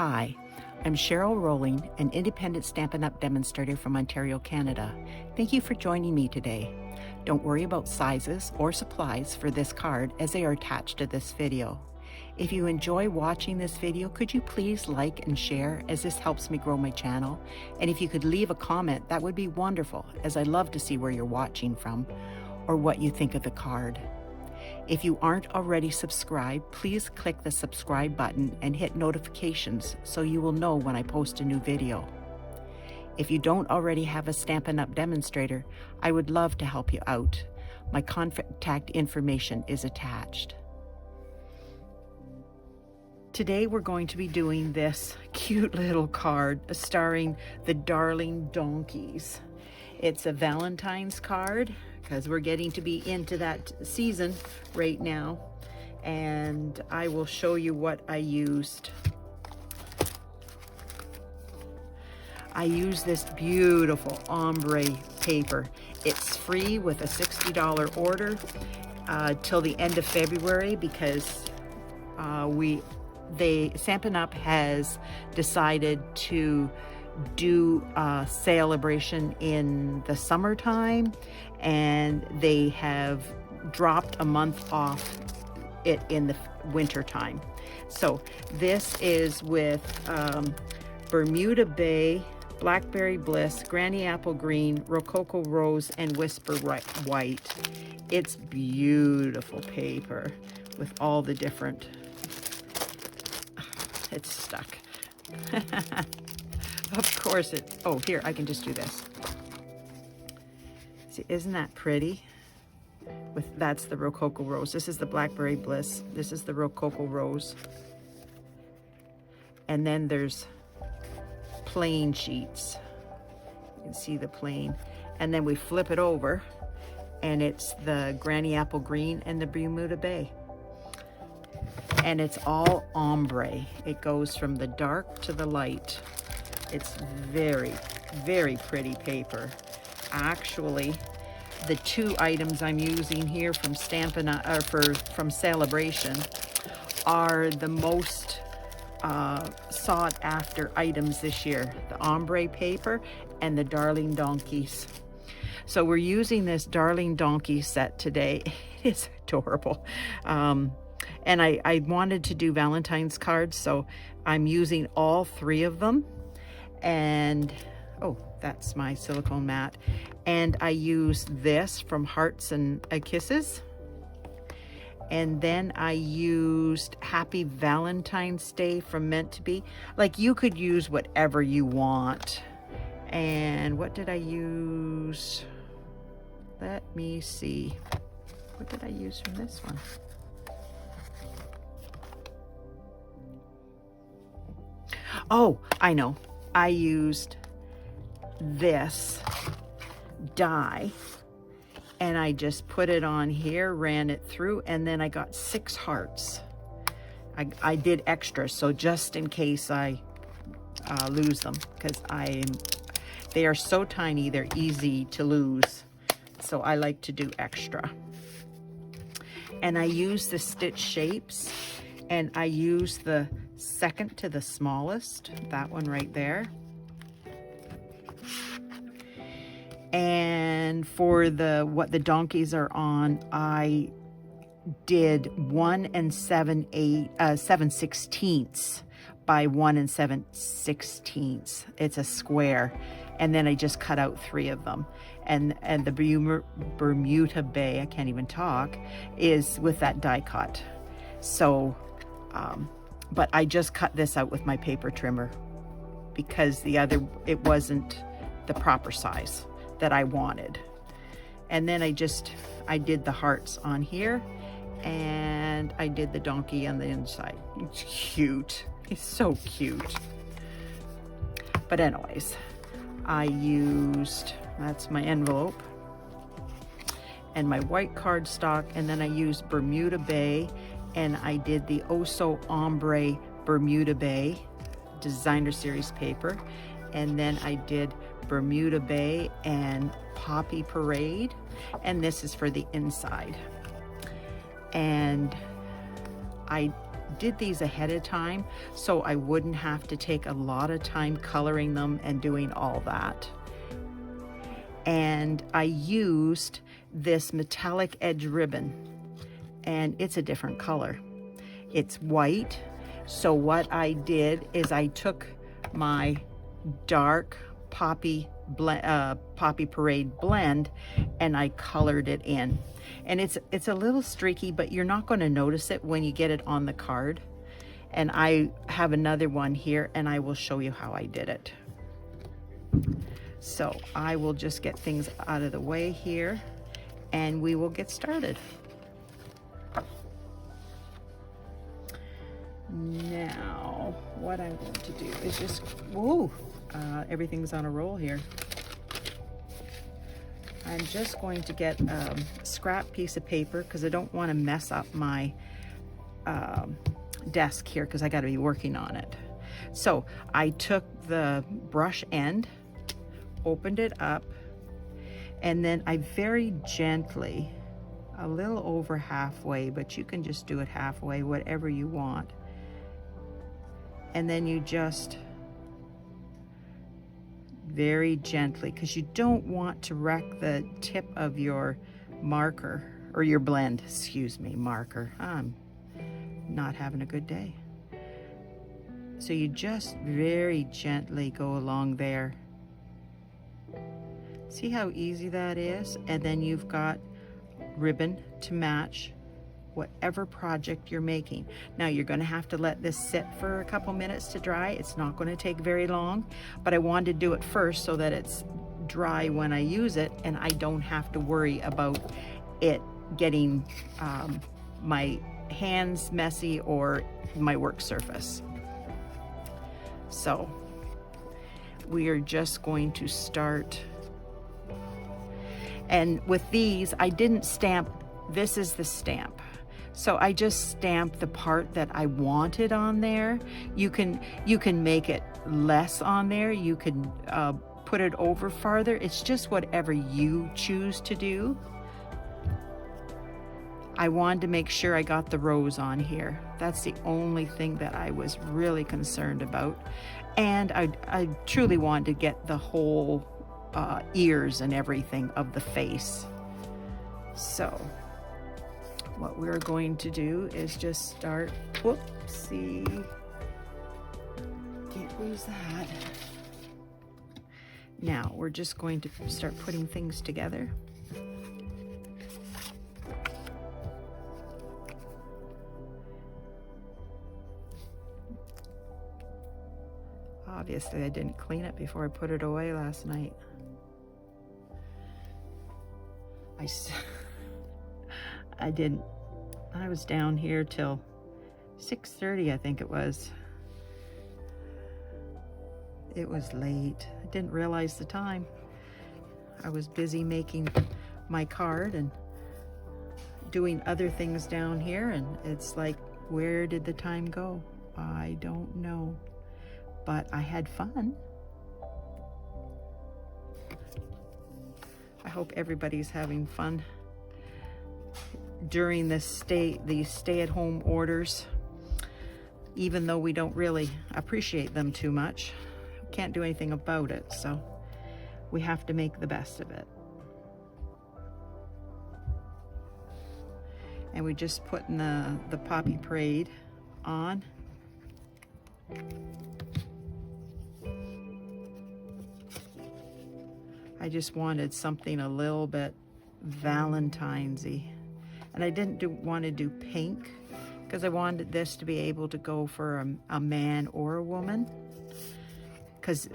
Hi, I'm Cheryl Rowling, an independent Stampin' Up! Demonstrator from Ontario, Canada. Thank you for joining me today. Don't worry about sizes or supplies for this card as they are attached to this video. If you enjoy watching this video, could you please like and share, as this helps me grow my channel? And if you could leave a comment, that would be wonderful, as I love to see where you're watching from or what you think of the card. If you aren't already subscribed, please click the subscribe button and hit notifications so you will know when I post a new video. If you don't already have a Stampin' Up! Demonstrator, I would love to help you out. My contact information is attached. Today we're going to be doing this cute little card starring the Darling Donkeys. It's a Valentine's card because we're getting to be into that season right now, and I will show you what I used. I use this beautiful ombre paper. It's free with a $60 order till the end of February, because Stampin' Up! Has decided to do a celebration in the summertime, and they have dropped a month off it in the winter time. So this is with Bermuda Bay, Blackberry Bliss, Granny Apple Green, Rococo Rose, and Whisper White. It's beautiful paper with all the different... It's stuck. Of course it... Oh, here, I can just do this. See, isn't that pretty? That's the Rococo Rose. This is the Blackberry Bliss. This is the Rococo Rose. And then there's plain sheets. You can see the plain. And then we flip it over, and it's the Granny Apple Green and the Bermuda Bay. And it's all ombre. It goes from the dark to the light. It's very, very pretty paper. Actually, the two items I'm using here from Stampin' Up! From Celebration are the most sought after items this year. The ombre paper and the Darling Donkeys. So we're using this Darling Donkey set today. It is adorable. And I wanted to do Valentine's cards, so I'm using all three of them. And, oh, that's my silicone mat. And I used this from Hearts and Kisses. And then I used Happy Valentine's Day from Meant to Be. Like, you could use whatever you want. And what did I use? Let me see. What did I use from this one? Oh, I know. I used this die, and I just put it on here, ran it through, and then I got 6 hearts. I did extra, so just in case I lose them, because they are so tiny, they're easy to lose. So I like to do extra. And I use the stitch shapes, and I use the second to the smallest, that one right there. And for what the donkeys are on, I did 1 7/16 by 1 7/16. It's a square, and then I just cut out 3 of them. And the Bermuda Bay, I can't even talk, is with that die cut. So, but I just cut this out with my paper trimmer because it wasn't the proper size that I wanted. And then I did the hearts on here, and I did the donkey on the inside. It's cute. It's so cute. But anyways, I used, that's my envelope, and my white cardstock, and then I used Bermuda Bay, and I did the So Ombre Bermuda Bay designer series paper, and then I did Bermuda Bay and Poppy Parade, and this is for the inside. And I did these ahead of time so I wouldn't have to take a lot of time coloring them and doing all that. And I used this metallic edge ribbon, and it's a different color. It's white. So what I did is I took my dark Poppy Parade blend and I colored it in. And it's a little streaky, but you're not going to notice it when you get it on the card. And I have another one here, and I will show you how I did it. So I will just get things out of the way here, and we will get started. Now, what I'm going to do is just, whoa, everything's on a roll here. I'm just going to get a scrap piece of paper because I don't want to mess up my desk here because I got to be working on it. So I took the brush end, opened it up, and then I very gently, a little over halfway, but you can just do it halfway, whatever you want. And then you just very gently, because you don't want to wreck the tip of your marker, or your blend, excuse me, marker. I'm not having a good day. So you just very gently go along there. See how easy that is? And then you've got ribbon to match whatever project you're making. Now you're going to have to let this sit for a couple minutes to dry. It's not going to take very long, but I wanted to do it first so that it's dry when I use it and I don't have to worry about it getting my hands messy or my work surface. So we are just going to start. And with these, I didn't stamp. This is the stamp. So I just stamped the part that I wanted on there. You can make it less on there. You can put it over farther. It's just whatever you choose to do. I wanted to make sure I got the rose on here. That's the only thing that I was really concerned about. And I truly wanted to get the whole ears and everything of the face. So what we're going to do is just start, whoopsie, can't lose that. Now we're just going to start putting things together. Obviously I didn't clean it before I put it away last night. I didn't. I was down here till 6:30, I think it was. It was late. I didn't realize the time. I was busy making my card and doing other things down here, and it's like, where did the time go? I don't know. But I had fun. I hope everybody's having fun during these stay-at-home orders, even though we don't really appreciate them too much. We can't do anything about it, so we have to make the best of it. And we just putting the Poppy Parade on. I just wanted something a little bit Valentine's-y. And I didn't want to do pink because I wanted this to be able to go for a man or a woman, because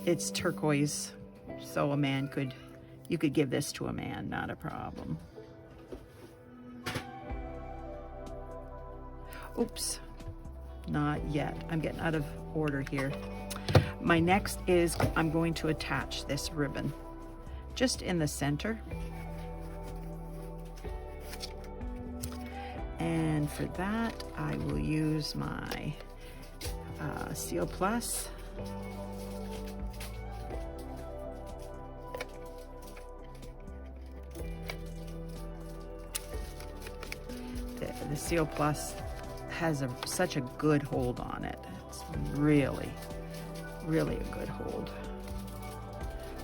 it's turquoise, so a man you could give this to a man, not a problem. Oops, not yet. I'm getting out of order here. My next is I'm going to attach this ribbon just in the center. And for that, I will use my Seal Plus. The Seal Plus has such a good hold on it. It's really, really a good hold.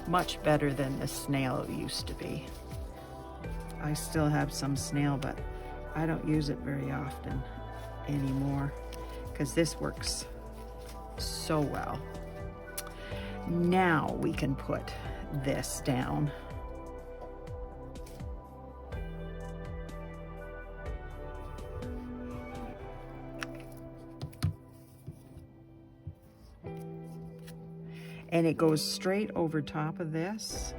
Much better than the snail used to be. I still have some snail, but I don't use it very often anymore because this works so well. Now we can put this down. And it goes straight over top of this.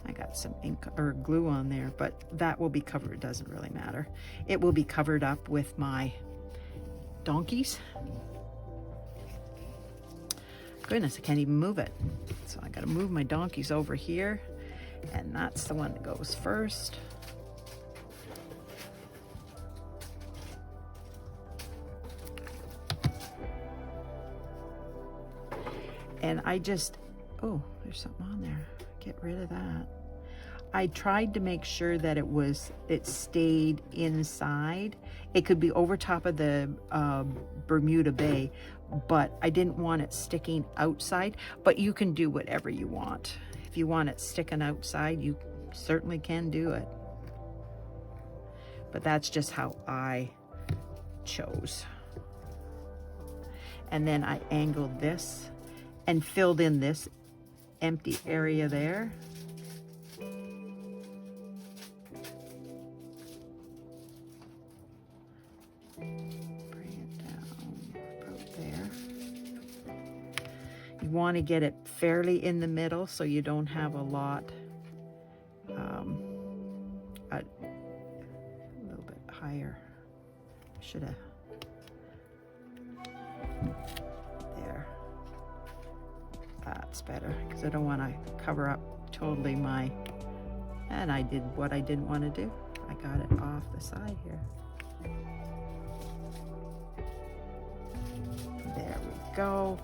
I got some ink or glue on there, but that will be covered. It doesn't really matter. It will be covered up with my donkeys. Goodness, I can't even move it. So I gotta move my donkeys over here, and that's the one that goes first. And I just, oh, there's something on there. Get rid of that. I tried to make sure that it stayed inside. It could be over top of the Bermuda Bay, but I didn't want it sticking outside. But you can do whatever you want. If you want it sticking outside, you certainly can do it. But that's just how I chose. And then I angled this and filled in this empty area there. Bring it down about there. You want to get it fairly in the middle so you don't have a lot, a little bit higher. Should have. That's better because I don't want to cover up totally my, and I did what I didn't want to do. I got it off the side here. There we go.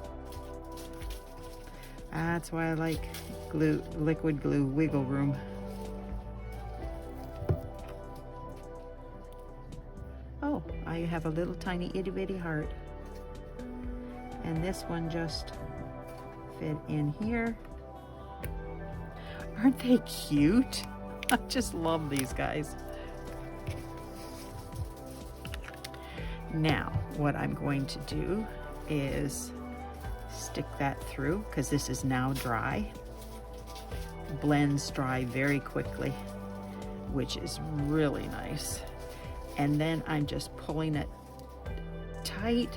That's why I like glue, liquid glue, wiggle room. Oh, I have a little tiny itty bitty heart. And this one just fit in here. Aren't they cute? I just love these guys. Now, what I'm going to do is stick that through because this is now dry. Blends dry very quickly, which is really nice. And then I'm just pulling it tight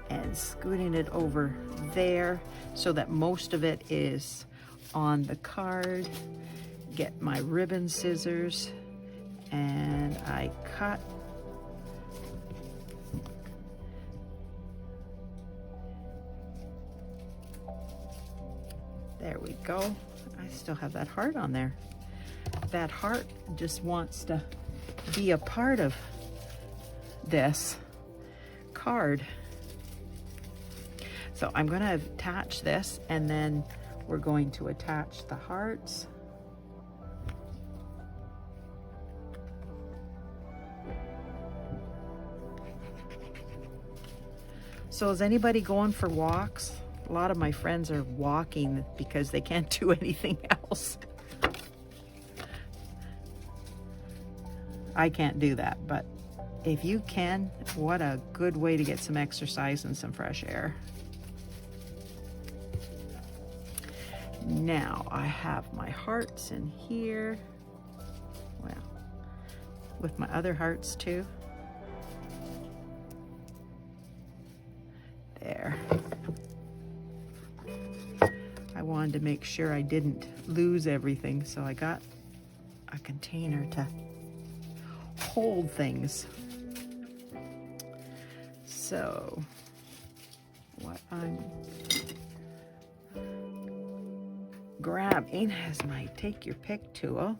and scooting it over there so that most of it is on the card. Get my ribbon scissors and I cut. There we go. I still have that heart on there. That heart just wants to be a part of this card. So I'm going to attach this and then we're going to attach the hearts. So is anybody going for walks? A lot of my friends are walking because they can't do anything else. I can't do that, but if you can, what a good way to get some exercise and some fresh air. Now I have my hearts in here. Well, with my other hearts too. There. I wanted to make sure I didn't lose everything, so I got a container to hold things. So what I'm grabbing is my take your pick tool,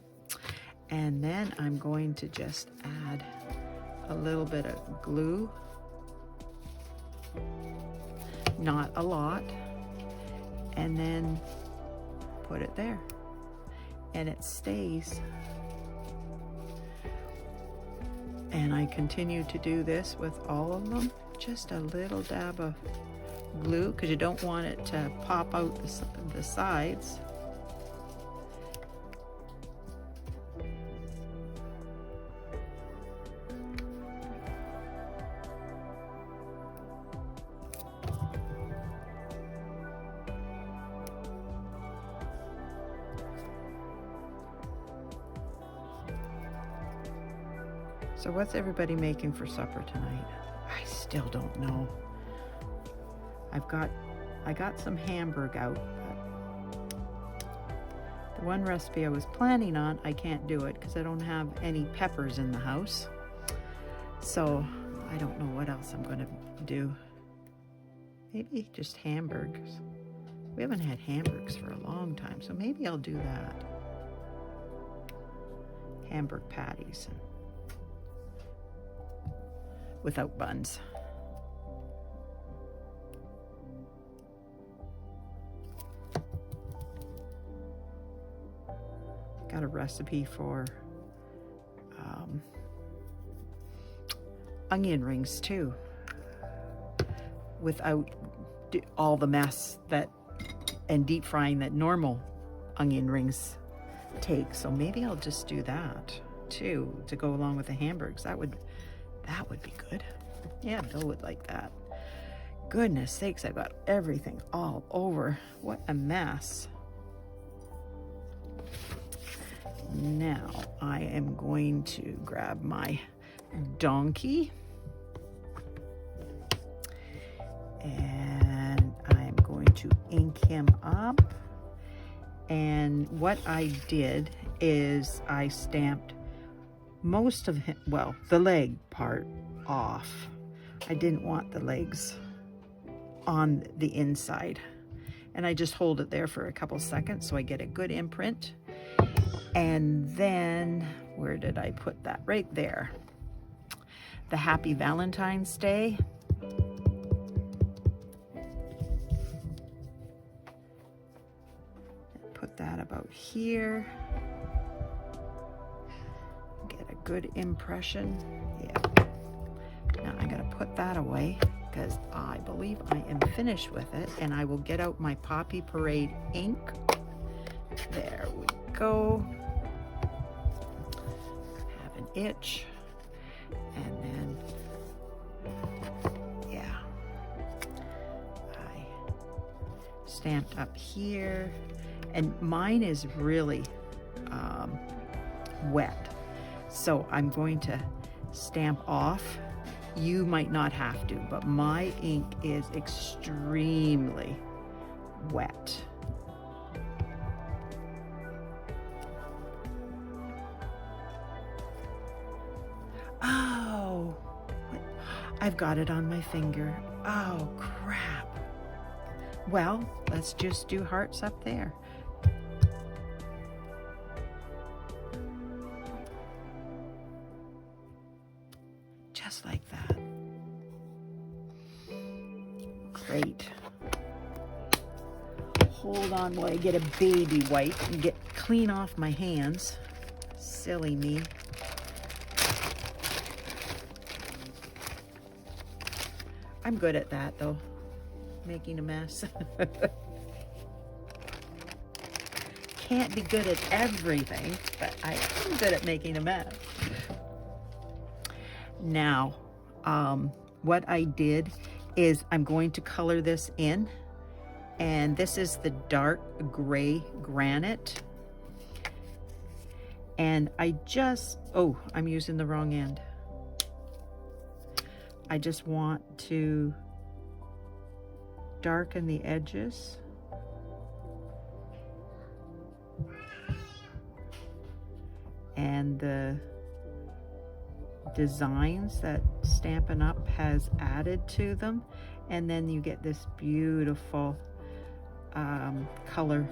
and then I'm going to just add a little bit of glue, not a lot, and then put it there. and it stays. And I continue to do this with all of them. Just a little dab of glue, because you don't want it to pop out the sides. So what's everybody making for supper tonight? I still don't know. I got some hamburg out, but the one recipe I was planning on, I can't do it because I don't have any peppers in the house. So I don't know what else I'm gonna do. Maybe just hamburgers. We haven't had hamburgers for a long time, so maybe I'll do that. Hamburg patties. Without buns. Got a recipe for onion rings too, without all the mess and deep frying that normal onion rings take. So maybe I'll just do that too to go along with the hamburgers. That would be good. Yeah, Bill would like that. Goodness sakes, I've got everything all over. What a mess. Now I am going to grab my donkey and I'm going to ink him up. And what I did is I stamped most of him, well, the leg part off. I didn't want the legs on the inside. And I just hold it there for a couple seconds so I get a good imprint. And then, where did I put that? Right there. The Happy Valentine's Day. Put that about here. Good impression. Yeah. Now I gotta put that away because I believe I am finished with it, and I will get out my Poppy Parade ink. There we go. Have an itch. And then, yeah. I stamped up here. And mine is really wet. So I'm going to stamp off. You might not have to, but my ink is extremely wet. Oh, I've got it on my finger. Oh, crap. Well, let's just do hearts up there. Just like that. Great. Hold on while I get a baby wipe and get clean off my hands. Silly me. I'm good at that though, making a mess. Can't be good at everything, but I am good at making a mess. Now, what I did is I'm going to color this in, and this is the dark gray granite. And I just, oh, I'm using the wrong end. I just want to darken the edges. And the designs that Stampin' Up! Has added to them. And then you get this beautiful color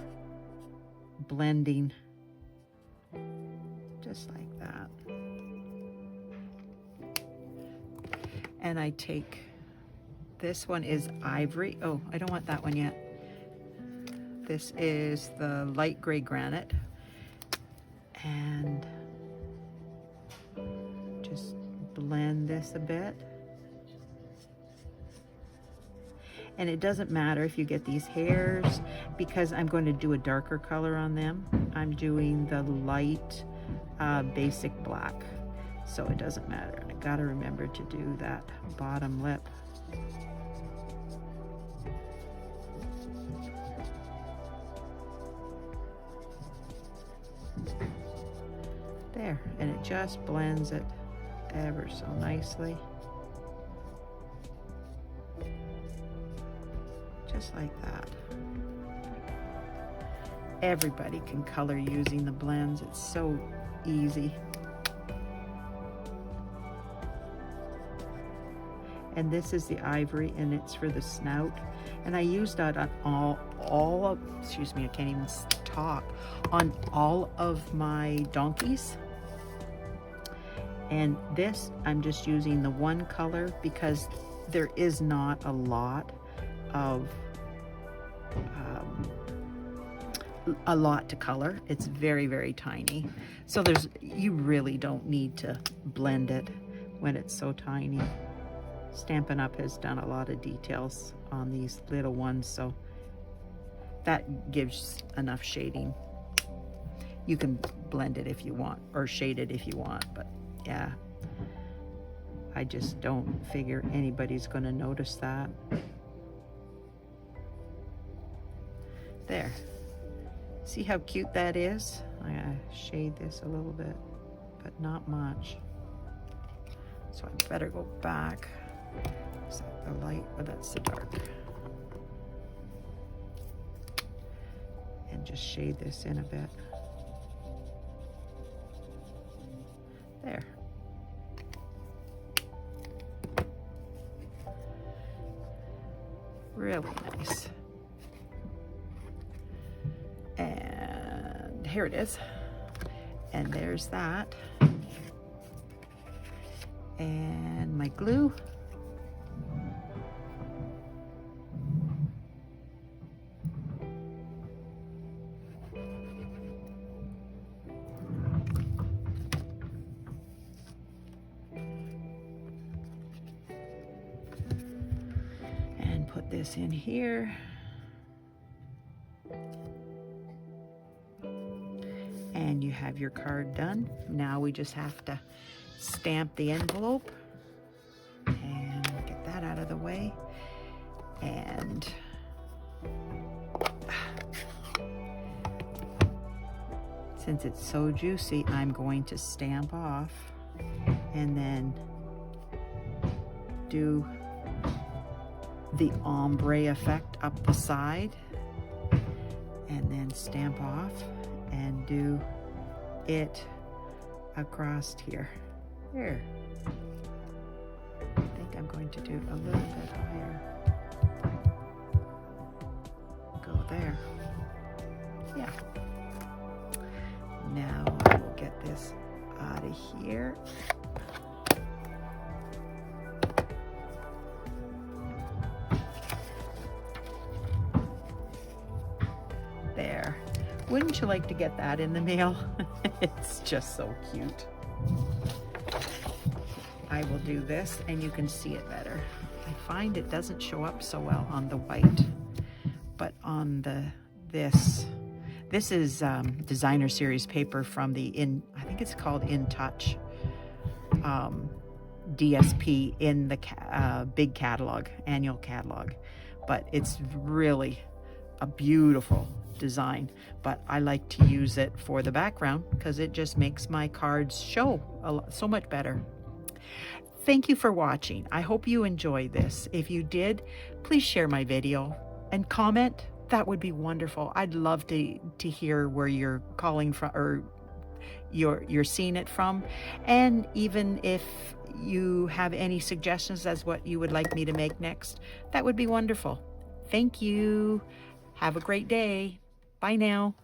blending, just like that. And I take, this one is Ivory. Oh, I don't want that one yet. This is the light gray granite. And just blend this a bit. And it doesn't matter if you get these hairs, because I'm going to do a darker color on them. I'm doing the light basic black, so it doesn't matter. I gotta remember to do that bottom lip. There, and it just blends it ever so nicely. Just like that. Everybody can color using the blends. It's so easy. And this is the Ivory, and it's for the snout. And I used that on all of, excuse me, I can't even talk, on all of my donkeys. And this, I'm just using the one color because there is not a lot of to color. It's very, very tiny. So you really don't need to blend it when it's so tiny. Stampin' Up! Has done a lot of details on these little ones, so that gives enough shading. You can blend it if you want, or shade it if you want, but yeah, I just don't figure anybody's gonna notice that. There. See how cute that is? I gotta shade this a little bit, but not much. So I better go back. Is that the light? Oh, that's the dark. And just shade this in a bit. There. Really nice. And here it is. And there's that. And my glue. And put this in here. And you have your card done. Now we just have to stamp the envelope and get that out of the way. And since it's so juicy, I'm going to stamp off and then do the ombre effect up the side, and then stamp off and do it across here. There. I think I'm going to do a little bit higher. Go there. Yeah. Now I will get this out of here. There. Wouldn't you like to get that in the mail? It's just so cute. I will do this and you can see it better. I find it doesn't show up so well on the white, but on this is designer series paper from the I think it's called In Touch DSP in the big catalog, annual catalog. But it's really a beautiful design, but I like to use it for the background because it just makes my cards show so much better. Thank you for watching. I hope you enjoyed this. If you did, please share my video and comment. That would be wonderful. I'd love to hear where you're calling from or you're seeing it from. And even if you have any suggestions as what you would like me to make next, that would be wonderful. Thank you. Have a great day. Bye now.